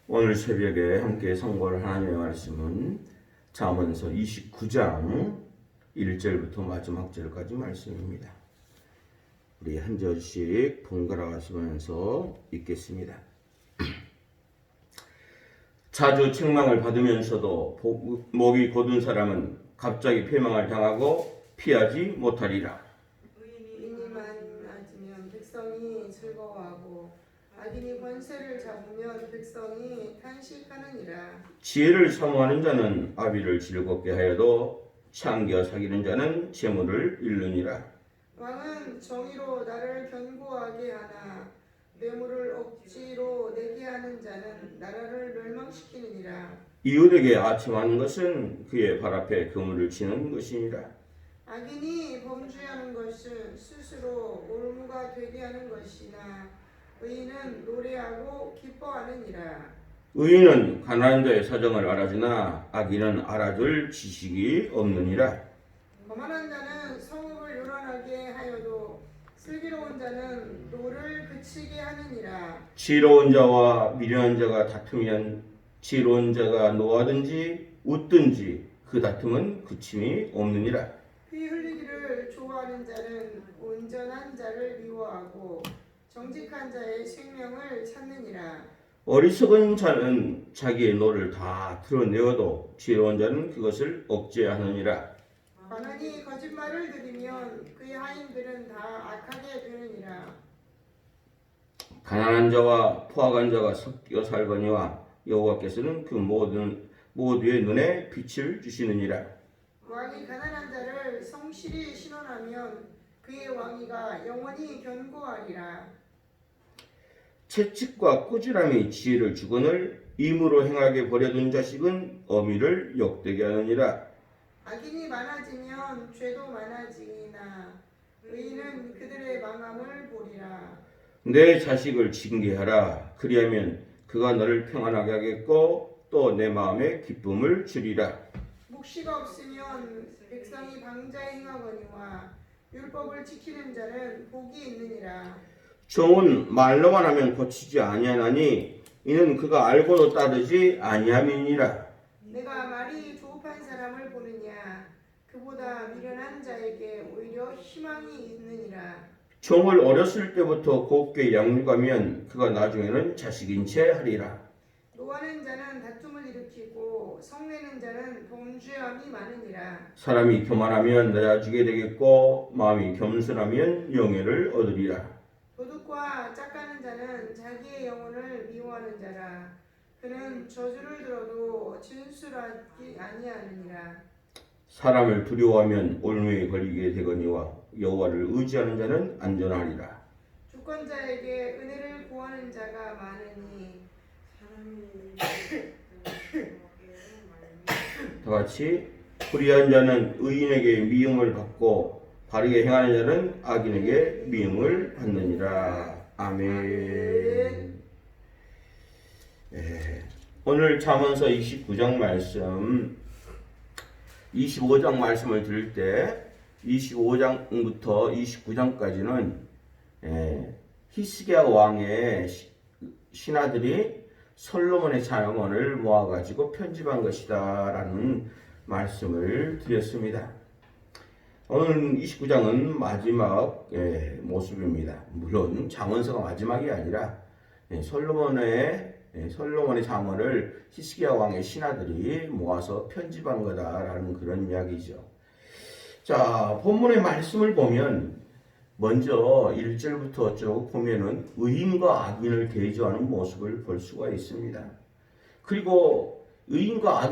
오늘 새벽에 함께 선고할 하나님의 말씀은 잠언서 29장 1절부터 마지막 절까지 말씀입니다. 우리 한 절씩 번갈아 가시면서 읽겠습니다. 자주 책망을 받으면서도 목이 곧은 사람은 갑자기 패망을 당하고 피하지 못하리라. 의인이 많아지면 백성이 즐거워하고 악인이 권세를 잡으면 백성이 탄식하느니라. 지혜를 사모하는 자는 아비를 즐겁게 하여도 창기어 사귀는 자는 재물을 잃느니라. 왕은 정의로 나를 견고하게 하나 뇌물을 억지로 내게 하는 자는 나라를 멸망시키느니라. 이웃에게 아첨하는 것은 그의 발 앞에 그물을 치는 것이니라. 악인이 범죄하는 것은 스스로 올무가 되게 하는 것이나 의인은 노래하고 기뻐하느니라. 의인은 가난한 자의 사정을 알아주나 악인은 알아줄 지식이 없느니라. 거만한 자는 성읍을 요란하게 하여도 슬기로운 자는 노를 그치게 하느니라. 지혜로운 자와 미련한 자가 다투면 지혜로운 자가 노하든지 웃든지 그 다툼은 그침이 없느니라. 피 흘리기를 좋아하는 자는 온전한 자를 미워하고 정직한 자의 생명을 찾느니라. 어리석은 자는 자기의 노를 다 드러내어도 지혜로운 자는 그것을 억제하느니라. 가난이 거짓말을 들이면 그의 하인들은 다 악하게 되느니라. 가난한 자와 포악한 자가 섞여 살거니와 여호와께서는 그 모두의 눈에 빛을 주시느니라. 왕이 가난한 자를 성실히 신원하면 그의 왕위가 영원히 견고하리라. 채찍과 꾸지람이 지혜를 주거늘 임으로 행하게 버려둔 자식은 어미를 욕되게 하느니라. 악인이 많아지면 죄도 많아지나 의인은 그들의 망함을 보리라. 내 자식을 징계하라. 그리하면 그가 너를 평안하게 하겠고 또 내 마음에 기쁨을 주리라. 묵시가 없으면 백성이 방자에 행하거니와 율법을 지키는 자는 복이 있느니라. 종은 말로만 하면 고치지 아니하나니 이는 그가 알고도 따르지 아니함이니라. 내가 말이 조급한 사람을 보느냐 그보다 미련한 자에게 오히려 희망이 있느니라. 종을 어렸을 때부터 곱게 양육하면 그가 나중에는 자식인 채 하리라. 노하는 자는 다툼을 일으키고 성내는 자는 범죄함이 많으니라. 사람이 교만하면 낮아지게 되겠고 마음이 겸손하면 영예를 얻으리라. 도둑과 짝가는 자는 자기의 영혼을 미워하는 자라. 그는 저주를 들어도 진술하지 아니하느니라. 사람을 두려워하면 올무에 걸리게 되거니와 여호와를 의지하는 자는 안전하리라. 주권자에게 은혜를 구하는 자가 많으니 다 같이 불의한 자는 의인에게 미움을 받고 바르게 행하는 자는 악인에게 미움을 받느니라. 아멘. 오늘 잠언서 29장 말씀 25장 말씀을 들을 때 25장부터 29장까지는 히스기야 왕의 신하들이 솔로몬의 잠언을 모아가지고 편집한 것이다 라는 말씀을 드렸습니다. 오늘 29장은 마지막 모습입니다. 물론 잠언서가 마지막이 아니라 솔로몬의 잠언을 히스기야 왕의 신하들이 모아서 편집한 거다라는 그런 이야기죠. 자, 본문의 말씀을 보면 먼저 1절부터 쭉 보면은 의인과 악인을 대조하는 모습을 볼 수가 있습니다. 그리고 의인과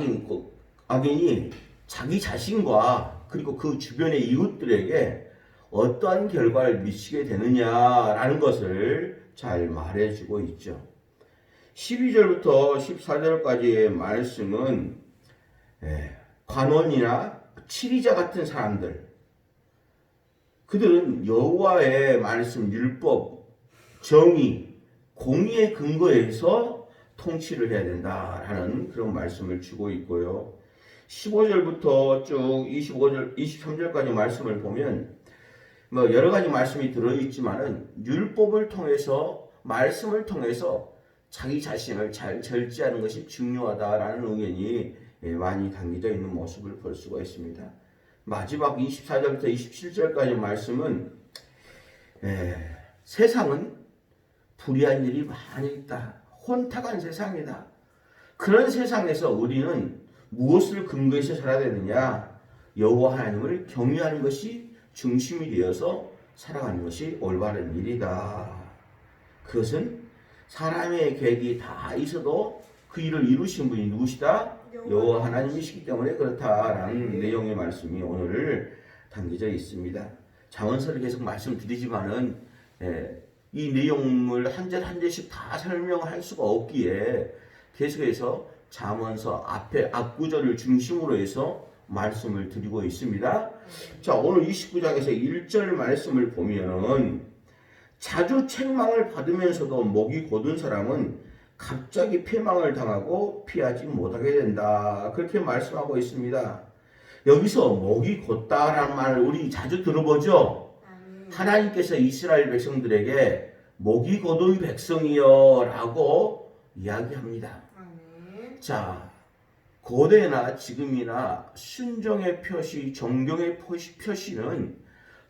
악인이 자기 자신과 그리고 그 주변의 이웃들에게 어떠한 결과를 미치게 되느냐라는 것을 잘 말해주고 있죠. 12절부터 14절까지의 말씀은 관원이나 치리자 같은 사람들, 그들은 여호와의 말씀, 율법, 정의, 공의에 근거해서 통치를 해야 된다라는 그런 말씀을 주고 있고요. 15절부터 쭉 25절, 23절까지 말씀을 보면 여러 가지 말씀이 들어있지만은 율법을 통해서 말씀을 통해서 자기 자신을 잘 절제하는 것이 중요하다라는 의견이 많이 담겨져 있는 모습을 볼 수가 있습니다. 마지막 24절부터 27절까지 말씀은 세상은 불의한 일이 많이 있다. 혼탁한 세상이다. 그런 세상에서 우리는 무엇을 근거해서 살아야 되느냐? 여호와 하나님을 경외하는 것이 중심이 되어서 살아가는 것이 올바른 일이다. 그것은 사람의 계획이 다 있어도 그 일을 이루신 분이 누구시다? 여호와 하나님이시기 때문에 그렇다라는 내용의 말씀이 오늘 담겨져 있습니다. 잠언서를 계속 말씀드리지만은 이 내용을 한 절 한 절씩 다 설명할 수가 없기에 계속해서 잠언서 앞에 앞구절을 중심으로 해서 말씀을 드리고 있습니다. 자, 오늘 29장에서 1절 말씀을 보면은 자주 책망을 받으면서도 목이 곧은 사람은 갑자기 패망을 당하고 피하지 못하게 된다. 그렇게 말씀하고 있습니다. 여기서 목이 곧다라는 말을 우리 자주 들어보죠. 하나님께서 이스라엘 백성들에게 목이 곧은 백성이여 라고 이야기합니다. 자, 고대나 지금이나 순종의 표시, 존경의 표시는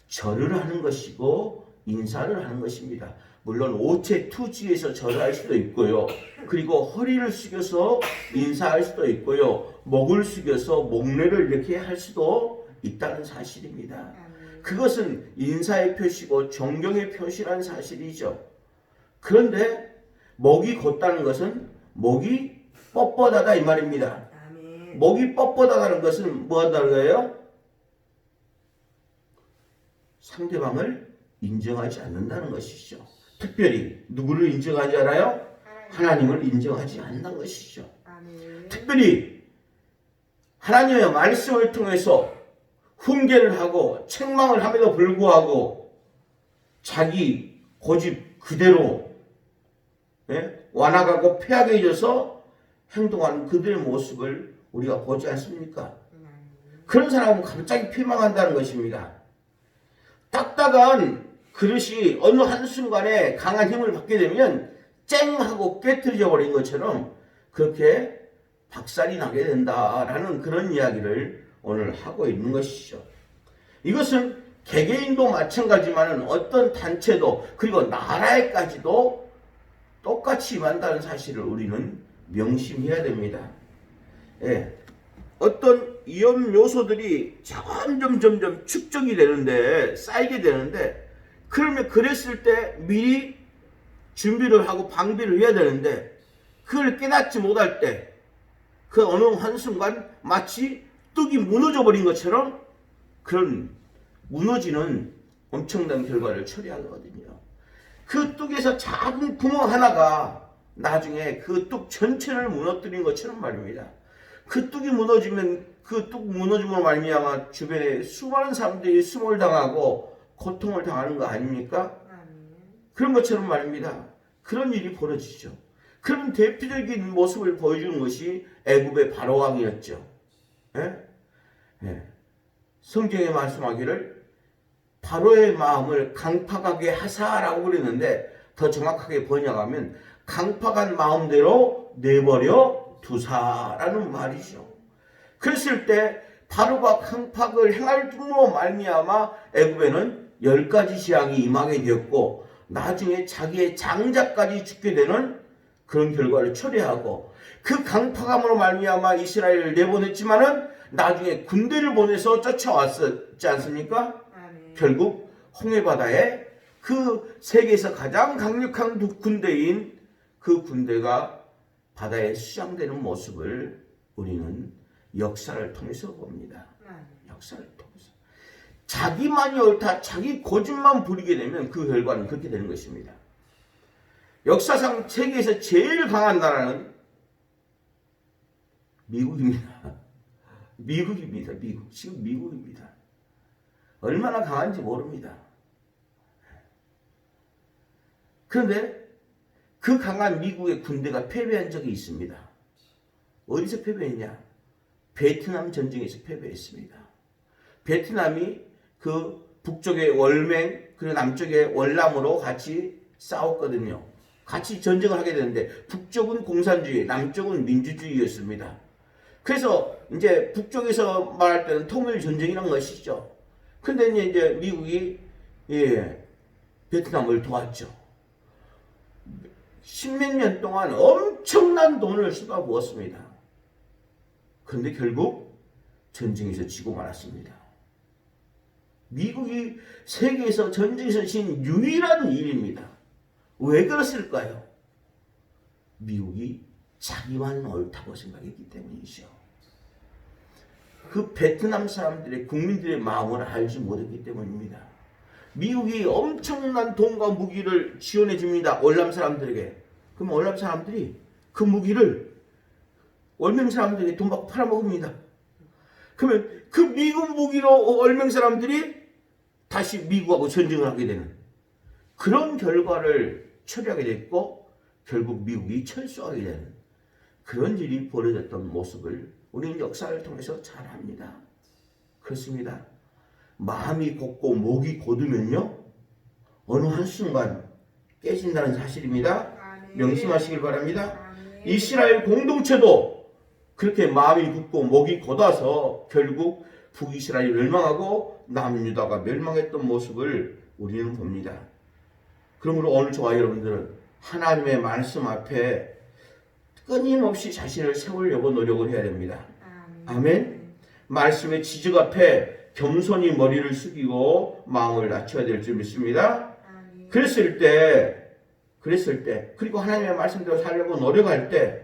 절을 하는 것이고 인사를 하는 것입니다. 물론 오체 투지에서 절할 수도 있고요. 그리고 허리를 숙여서 인사할 수도 있고요. 목을 숙여서 목례를 이렇게 할 수도 있다는 사실입니다. 그것은 인사의 표시고 존경의 표시라는 사실이죠. 그런데 목이 곧다는 것은 목이 뻣뻣하다 이 말입니다. 목이 뻣뻣하다는 것은 뭐 한다는 거예요? 상대방을 인정하지 않는다는 것이죠. 특별히 누구를 인정하지 않아요? 하나님을 인정하지 않는다는 것이죠. 특별히 하나님의 말씀을 통해서 훈계를 하고 책망을 함에도 불구하고 자기 고집 그대로 완악하고 패하게 해줘서 행동하는 그들의 모습을 우리가 보지 않습니까? 그런 사람은 갑자기 피망한다는 것입니다. 딱딱한 그릇이 어느 한순간에 강한 힘을 받게 되면 쨍 하고 깨트려져 버린 것처럼 그렇게 박살이 나게 된다라는 그런 이야기를 오늘 하고 있는 것이죠. 이것은 개개인도 마찬가지지만 어떤 단체도 그리고 나라에까지도 똑같이 임한다는 사실을 우리는 명심해야 됩니다. 어떤 위험 요소들이 점점 축적이 되는데 쌓이게 되는데 그러면 그랬을 때 미리 준비를 하고 방비를 해야 되는데 그걸 깨닫지 못할 때 그 어느 한순간 마치 뚝이 무너져 버린 것처럼 그런 무너지는 엄청난 결과를 초래하거든요. 그 뚝에서 작은 구멍 하나가 나중에 그 뚝 전체를 무너뜨린 것처럼 말입니다. 그 뚝이 무너지면 그 뚝 무너짐으로 말미암아 주변에 수많은 사람들이 수모를 당하고 고통을 당하는 거 아닙니까? 그런 것처럼 말입니다. 그런 일이 벌어지죠. 그런 대표적인 모습을 보여주는 것이 애굽의 바로왕이었죠. 성경에 말씀하기를 바로의 마음을 강팍하게 하사라고 그랬는데 더 정확하게 번역하면 강팍한 마음대로 내버려 두사라는 말이죠. 그랬을 때 바로가 강팍을 행할 중으로 말미암아 애굽에는 10가지 재앙이 임하게 되었고 나중에 자기의 장자까지 죽게 되는 그런 결과를 초래하고 그 강팍함으로 말미암아 이스라엘을 내보냈지만은 나중에 군대를 보내서 쫓아왔었지 않습니까? 결국 홍해바다에 그 세계에서 가장 강력한 군대인 그 군대가 바다에 수장되는 모습을 우리는 역사를 통해서 봅니다. 역사를 통해서. 자기만이 옳다, 자기 고집만 부리게 되면 그 결과는 그렇게 되는 것입니다. 역사상 세계에서 제일 강한 나라는 미국입니다. 미국입니다. 미국. 지금 미국입니다. 얼마나 강한지 모릅니다. 그런데 그 강한 미국의 군대가 패배한 적이 있습니다. 어디서 패배했냐? 베트남 전쟁에서 패배했습니다. 베트남이 그 북쪽의 월맹 그리고 남쪽의 월남으로 같이 싸웠거든요. 같이 전쟁을 하게 되는데 북쪽은 공산주의, 남쪽은 민주주의였습니다. 그래서 이제 북쪽에서 말할 때는 통일 전쟁이란 것이죠. 근데 이제 미국이 베트남을 도왔죠. 십몇 년 동안 엄청난 돈을 쏟아부었습니다. 그런데 결국 전쟁에서 지고 말았습니다. 미국이 세계에서 전쟁에서 진 유일한 일입니다. 왜 그랬을까요? 미국이 자기만 옳다고 생각했기 때문이죠. 그 베트남 사람들의 국민들의 마음을 알지 못했기 때문입니다. 미국이 엄청난 돈과 무기를 지원해 줍니다. 월남 사람들에게. 그럼 월남 사람들이 그 무기를 월명 사람들에게 돈 받고 팔아먹습니다. 그러면 그 미국 무기로 월명 사람들이 다시 미국하고 전쟁을 하게 되는 그런 결과를 처리하게 됐고 결국 미국이 철수하게 되는 그런 일이 벌어졌던 모습을 우리는 역사를 통해서 잘 압니다. 그렇습니다. 마음이 곱고 목이 곧으면요 어느 한순간 깨진다는 사실입니다. 명심하시길 바랍니다. 이스라엘 공동체도 그렇게 마음이 굳고 목이 곧아서 결국 북이스라엘이 멸망하고 남유다가 멸망했던 모습을 우리는 봅니다. 그러므로 오늘 저와 여러분들은 하나님의 말씀 앞에 끊임없이 자신을 세우려고 노력을 해야 됩니다. 아멘. 말씀의 지적 앞에 겸손히 머리를 숙이고 마음을 낮춰야 될 줄 믿습니다. 그랬을 때 그리고 하나님의 말씀대로 살려고 노력할 때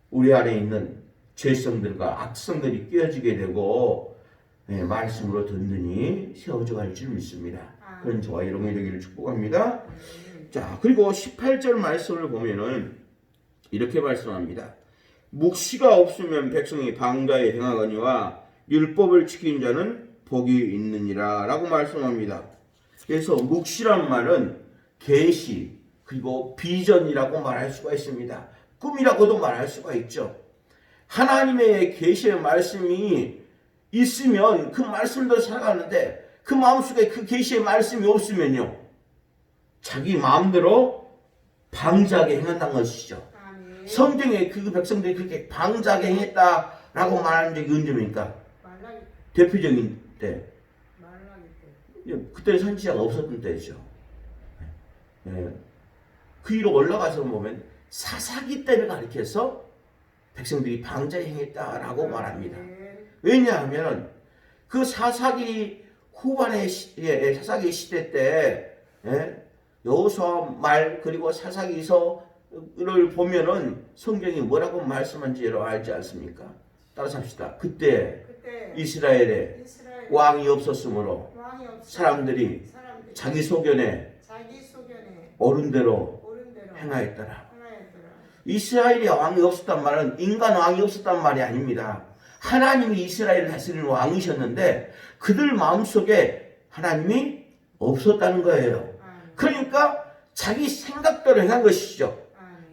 우리 안에 있는 죄성들과 악성들이 깨어지게 되고 말씀으로 든든히 세워져 갈 줄 믿습니다. 그런 저와 여러분이 되기를 축복합니다. 자, 그리고 18절 말씀을 보면은 이렇게 말씀합니다. 묵시가 없으면 백성이 방자에 행하거니와 율법을 지킨 자는 복이 있느니라 라고 말씀합니다. 그래서 묵시란 말은 계시 그리고 비전이라고 말할 수가 있습니다. 꿈이라고도 말할 수가 있죠. 하나님의 계시의 말씀이 있으면 그 말씀대로 살아가는데 그 마음속에 그 계시의 말씀이 없으면요 자기 마음대로 방자하게 행한다는 것이죠. 성경에 그 백성들이 그렇게 방자하게 행했다라고 말하는 적이 언제입니까? 대표적인 때. 그때는 선지자가 없었던 때죠. 그 위로 올라가서 보면 사사기 때를 가리켜서 백성들이 방자에 행했다라고 말합니다. 왜냐하면 그 사사기 후반의 사사기 시대 때 여호수아 말 그리고 사사기서를 보면은 성경이 뭐라고 말씀한지 여러분 알지 않습니까? 따라서 합시다. 그때 이스라엘에 왕이 없었으므로 사람들이 자기 소견에 옳은 대로 행하였더라. 이스라엘에 왕이 없었단 말은 인간 왕이 없었단 말이 아닙니다. 하나님이 이스라엘을 다스리는 왕이셨는데 그들 마음속에 하나님이 없었다는 거예요. 그러니까 자기 생각대로 행한 것이죠.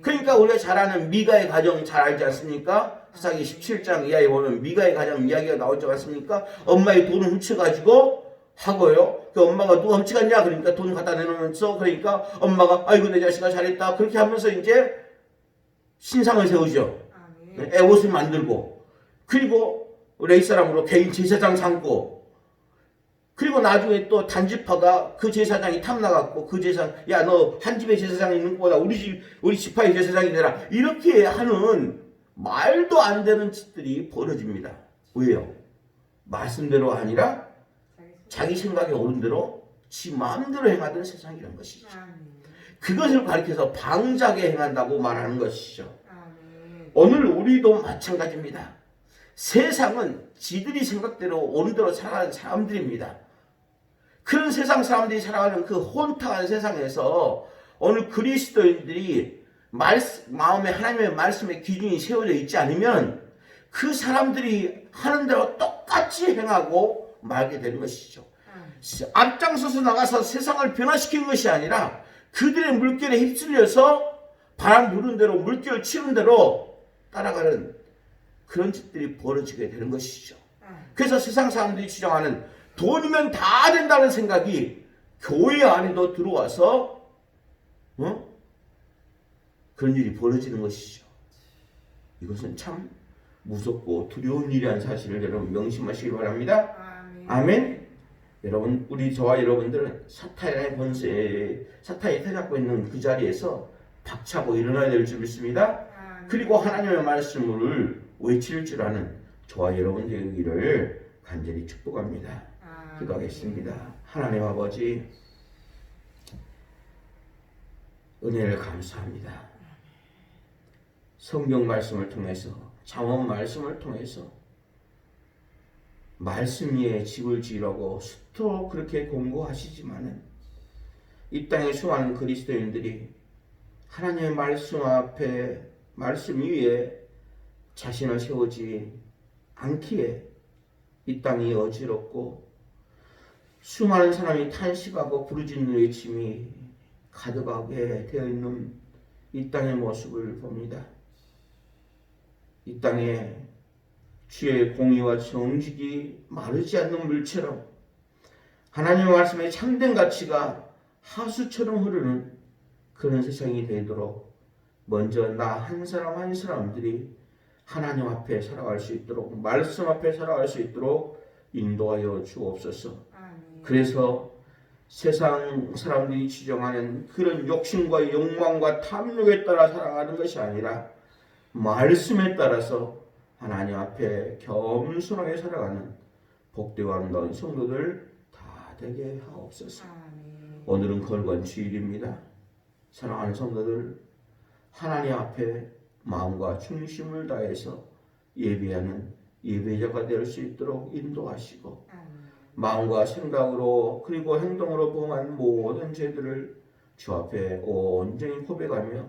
그러니까 우리가 잘 아는 미가의 가정 잘 알지 않습니까? 사사기 17장 이하에 보면 미가의 가정 이야기가 나오지 않습니까? 엄마의 돈을 훔쳐가지고 하고요. 그 엄마가 누가 훔쳐갔냐? 그러니까 돈 갖다 내놓으면서 그러니까 엄마가 아이고 내 자식아 잘했다. 그렇게 하면서 이제 신상을 세우죠. 에봇을 만들고 그리고 레위 사람으로 개인 제사장 삼고 그리고 나중에 또 단지파가 그 제사장이 탐나갖고 그 제사장 야 너 한 집에 제사장이 있는 것보다 우리 지파의 제사장이 되라 이렇게 하는 말도 안 되는 짓들이 벌어집니다. 왜요? 말씀대로 아니라 자기 생각에 옳은 대로 지 마음대로 행하던 세상이라는 것이죠. 그것을 가리켜서 방자하게 행한다고 말하는 것이죠. 오늘 우리도 마찬가지입니다. 세상은 지들이 생각대로 옳은 대로 살아가는 사람들입니다. 그런 세상 사람들이 살아가는 그 혼탁한 세상에서 오늘 그리스도인들이 마음에 하나님의 말씀의 기준이 세워져 있지 않으면 그 사람들이 하는 대로 똑같이 행하고 말게 되는 것이죠. 앞장서서 나가서 세상을 변화시키는 것이 아니라 그들의 물결에 휩쓸려서 바람 부는 대로 물결 치는 대로 따라가는 그런 짓들이 벌어지게 되는 것이죠. 그래서 세상 사람들이 주장하는 돈이면 다 된다는 생각이 교회 안에도 들어와서 그런 일이 벌어지는 것이죠. 이것은 참 무섭고 두려운 일이라는 사실을 여러분 명심하시기 바랍니다. 아멘. 여러분, 저와 여러분들은 사탄의 번세에 사탄이 터잡고 있는 그 자리에서 박차고 일어나야 될 줄 믿습니다. 그리고 하나님의 말씀을 외칠 줄 아는 저와 여러분 되기를 간절히 축복합니다. 기도하겠습니다. 하나님 아버지, 은혜를 감사합니다. 성경 말씀을 통해서, 잠언 말씀을 통해서 말씀 위에 집을 지으라고 수토록 그렇게 공고하시지만은 이 땅의 수많은 그리스도인들이 하나님의 말씀 앞에, 말씀 위에 자신을 세우지 않기에 이 땅이 어지럽고 수많은 사람이 탄식하고 부르짖는 외침이 가득하게 되어 있는 이 땅의 모습을 봅니다. 이 땅에 주의 공의와 정직이 마르지 않는 물처럼 하나님의 말씀의 참된 가치가 하수처럼 흐르는 그런 세상이 되도록 먼저 나 한 사람 한 사람들이 하나님 앞에 살아갈 수 있도록, 말씀 앞에 살아갈 수 있도록 인도하여 주옵소서. 그래서 세상 사람들이 지정하는 그런 욕심과 욕망과 탐욕에 따라 살아가는 것이 아니라 말씀에 따라서 하나님 앞에 겸손하게 살아가는 복되고 아름다운 성도들 다 되게 하옵소서. 오늘은 걸관 주일입니다. 사랑하는 성도들, 하나님 앞에 마음과 중심을 다해서 예배하는 예배자가 될 수 있도록 인도하시고 마음과 생각으로 그리고 행동으로 범한 모든 죄들을 주 앞에 온전히 고백하며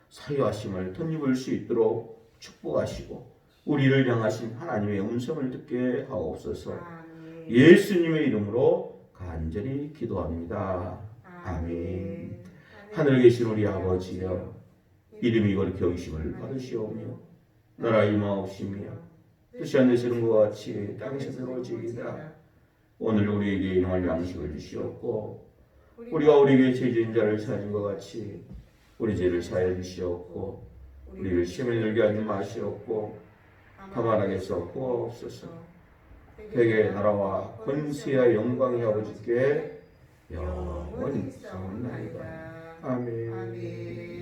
사유하심을 덧입을 수 있도록 축복하시고 우리를 향하신 하나님의 음성을 듣게 하옵소서. 예수님의 이름으로 간절히 기도합니다. 아멘. 하늘에 계신 우리 아버지여, 이름이 거룩히 여기심을 받으시오며 나라 임하옵시며 뜻이 안 되시는 것 같이 땅에서 이루어지이다. 오늘 우리에게 일용할 양식을 주시옵고 우리가 우리에게 죄진 자를 사하는 것 같이 우리 죄를 사하여 주시옵고 우리를 시험에 들게 하지 마시옵고 다만 악에서 구하옵소서. 되게 나라와 권세와 영광이 아버지께 영원히 있사옵나이다. 아멘.